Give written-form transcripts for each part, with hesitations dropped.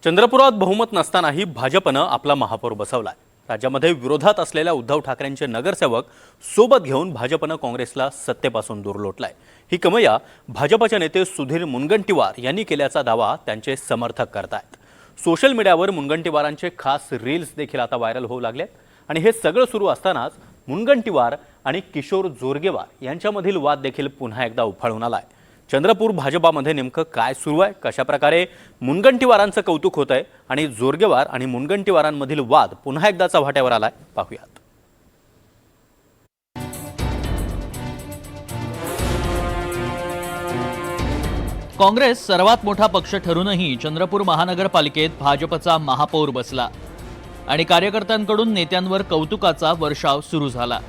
चंद्रपुरात बहुमत नसतानाही भाजपनं आपला महापौर बसवलाय। राज्यामध्ये विरोधात असलेल्या उद्धव ठाकरेंचे नगरसेवक सोबत घेऊन भाजपनं काँग्रेसला सत्तेपासून दूर लोटलाय। ही कमया भाजपचे नेते सुधीर मुनगंटीवार यांनी केल्याचा दावा त्यांचे समर्थक करतायत। सोशल मीडियावर मुनगंटीवारांचे खास रील्स देखील आता व्हायरल होऊ लागलेत आणि हे सगळं सुरू असतानाच मुनगंटीवार आणि किशोर जोरगेवार यांच्यामधील वाद देखील पुन्हा एकदा उफाळून आलाय। चंद्रपूर भाजपामध्ये नेमकं काय सुरू आहे, कशा प्रकारे मुनगंटीवारांचं कौतुक होत आहे आणि जोरगेवार आणि मुनगंटीवारांमधील वाद पुन्हा एकदा चव्हाट्यावर आलाय, पाहूयात। काँग्रेस सर्वात मोठा पक्ष ठरूनही चंद्रपूर महानगरपालिकेत भाजपचा महापौर बसला आणि कार्यकर्त्यांकडून नेत्यांवर कौतुकाचा वर्षाव सुरू झाला।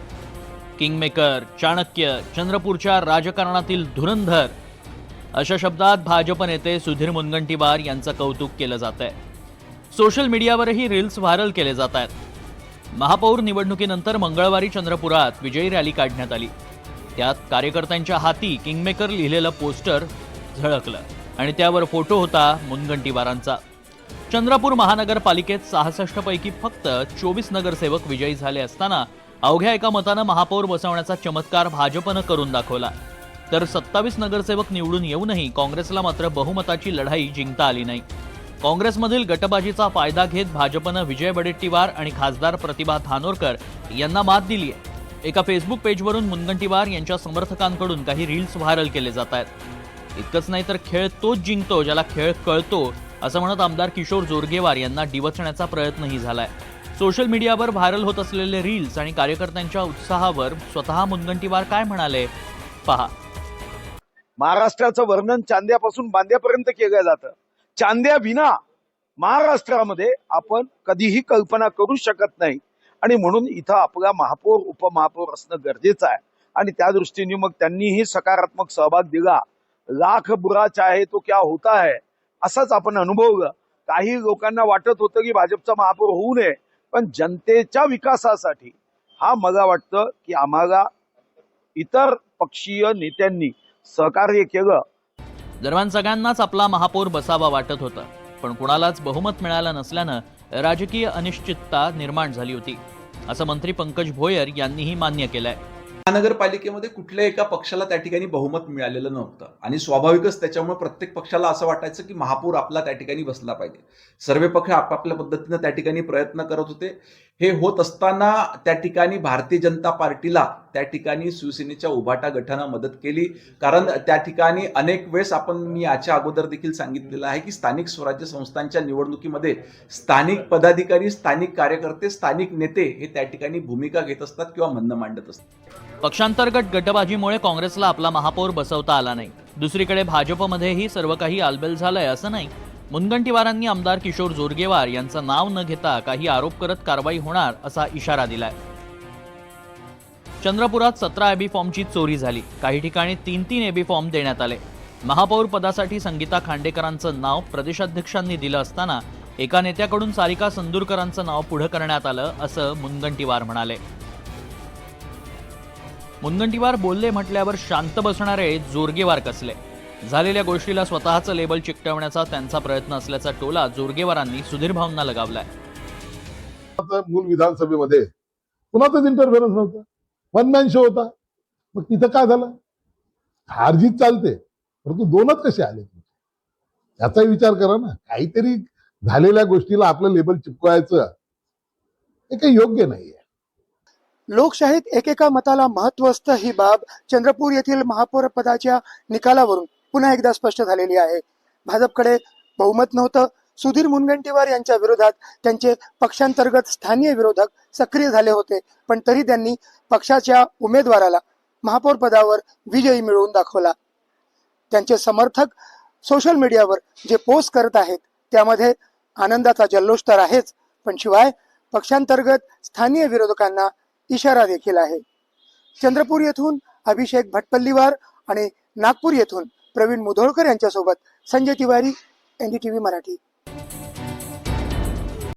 किंगमेकर, चाणक्य, चंद्रपूरच्या राजकारणातील धुरंधर अशा शब्दात भाजप नेते सुधीर मुनगंटीवार यांचं कौतुक केलं जात आहे। सोशल मीडियावरही रील्स व्हायरल केले जात आहेत। महापौर निवडणुकीनंतर मंगळवारी चंद्रपुरात विजयी रॅली काढण्यात आली। त्यात कार्यकर्त्यांच्या हाती किंगमेकर लिहिलेलं पोस्टर झळकलं आणि त्यावर फोटो होता मुनगंटीवारांचा। चंद्रपूर महानगरपालिकेत 66 पैकी फक्त 24 नगरसेवक विजयी झाले असताना अवघ्या एका मतानं महापौर बसवण्याचा चमत्कार भाजपनं करून दाखवला। तर 27 नगरसेवक निवडून येऊनही काँग्रेसला मात्र बहुमताची लढाई जिंकता आली नाही। काँग्रेसमधील गटबाजीचा फायदा घेत भाजपनं विजय वडेट्टीवार आणि खासदार प्रतिभा धानोरकर यांना मात दिली आहे। एका फेसबुक पेजवरून मुनगंटीवार यांच्या समर्थकांकडून काही रील्स व्हायरल केले जात आहेत। इतकंच नाही तर खेळ तोच जिंकतो ज्याला खेळ कळतो असं म्हणत आमदार किशोर जोरगेवार यांना डिवचण्याचा प्रयत्नही झालाय। सोशल मीडियावर व्हायरल होत असलेले रील्स आणि कार्यकर्त्यांच्या उत्साहावर स्वतः मुनगंटीवार काय म्हणाले, पहा। महाराष्ट्राचं वर्णन चांद्यापासून बांद्यापर्यंत केलं जातं। चांद्या विना महाराष्ट्रामध्ये आपण कधीही कल्पना करू शकत नाही आणि म्हणून इथं आपला महापौर उपमहापौर असणं गरजेचं आहे आणि त्या दृष्टीने मग त्यांनीही सकारात्मक सहभाग दिला। लाख बुरा चाहे तो क्या होता है असाच आपण अनुभवलं। काही लोकांना वाटत होतं की भाजपचा महापौर होऊ नये, पण जनतेच्या विकासासाठी हा मला वाटतं की आम्हाला इतर पक्षीय नेत्यांनी सहकार्य केलं। दरम्यान सगळ्यांनाच आपला महापौर बसावा वाटत होता, पण कुणालाच बहुमत मिळालं नसल्यानं राजकीय अनिश्चितता निर्माण झाली होती असं मंत्री पंकज भोयर यांनीही मान्य केलंय। महानगरपालिकेमध्ये कुठल्याही एका पक्षाला त्या ठिकाणी बहुमत मिळालेलं नव्हतं आणि स्वाभाविकच त्याच्यामुळे प्रत्येक पक्षाला असं वाटायचं की महापौर आपला त्या ठिकाणी बसला पाहिजे। सर्व पक्ष आपापल्या पद्धतीनं त्या ठिकाणी प्रयत्न करत होते। हे होत असताना त्या ठिकाणी भारतीय जनता पार्टीला त्या ठिकाणी शिवसेनेच्या उभाटा गटानं मदत केली, कारण त्या ठिकाणी अनेक वेळेस मी याच्या अगोदर देखील सांगितलेलं आहे की स्थानिक स्वराज्य संस्थांच्या निवडणुकीमध्ये स्थानिक पदाधिकारी, स्थानिक कार्यकर्ते, स्थानिक नेते हे त्या ठिकाणी भूमिका घेत असतात किंवा म्हणणं मांडत असतात। पक्षांतर्गत गटबाजीमुळे काँग्रेसला आपला महापौर बसवता आला नाही। दुसरीकडे भाजपमध्येही सर्व काही आलबेल झालंय असं नाही। मुनगंटीवारांनी आमदार किशोर जोरगेवार यांचं नाव न घेता काही आरोप करत कारवाई होणार असा इशारा दिलाय। चंद्रपुरात 17 एबी फॉर्मची चोरी झाली। काही ठिकाणी 3-3 एबी फॉर्म देण्यात आले। महापौर पदासाठी संगीता खांडेकरांचं नाव प्रदेशाध्यक्षांनी दिलं असताना एका नेत्याकडून सारिका संदूरकरांचं नाव पुढे करण्यात आलं असं मुनगंटीवार म्हणाले। मुनगंटीवार बोलले म्हटल्यावर शांत बसणारे जोरगेवार कसले। झालेल्या गोष्टीला स्वतःचं लेबल चिकटवण्याचा त्यांचा प्रयत्न असल्याचा टोला जोरगेवारांनी सुधीर भाऊंना लगावलाय। मूल विधानसभेमध्ये कुणाचाच इंटरफेरन्स नव्हता, वन मॅन शो होता। मग तिथं काय झालं? हारजीत चालते, परंतु दोनच कसे आले याचाही विचार करा ना। काहीतरी झालेल्या गोष्टीला आपलं लेबल चिपकवायचं हे काही योग्य नाहीये। लोकशाहीत एकेका मताला महत्त्व असतं ही बाब चंद्रपूर येथील महापौर पदाच्या निकालावरून पुन्हा एकदा स्पष्ट झालेली आहे। भाजपकडे बहुमत नव्हतं। सुधीर मुनगंटीवार यांच्या विरोधात त्यांचे पक्षांतर्गत स्थानिक विरोधक सक्रिय झाले होते, पण तरी त्यांनी पक्षाच्या उमेदवाराला महापौर पदावर विजयी मिळवून दाखवला। त्यांचे समर्थक सोशल मीडियावर जे पोस्ट करत आहेत त्यामध्ये आनंदाचा जल्लोष तर आहेच, पण शिवाय पक्षांतर्गत स्थानिक विरोधकांना इशारा देखील आहे। चंद्रपूर येथून अभिषेक भटपल्लीवार आणि नागपूर येथून प्रवीण मुधोळकर यांच्यासोबत संजय तिवारी, NDTV मराठी।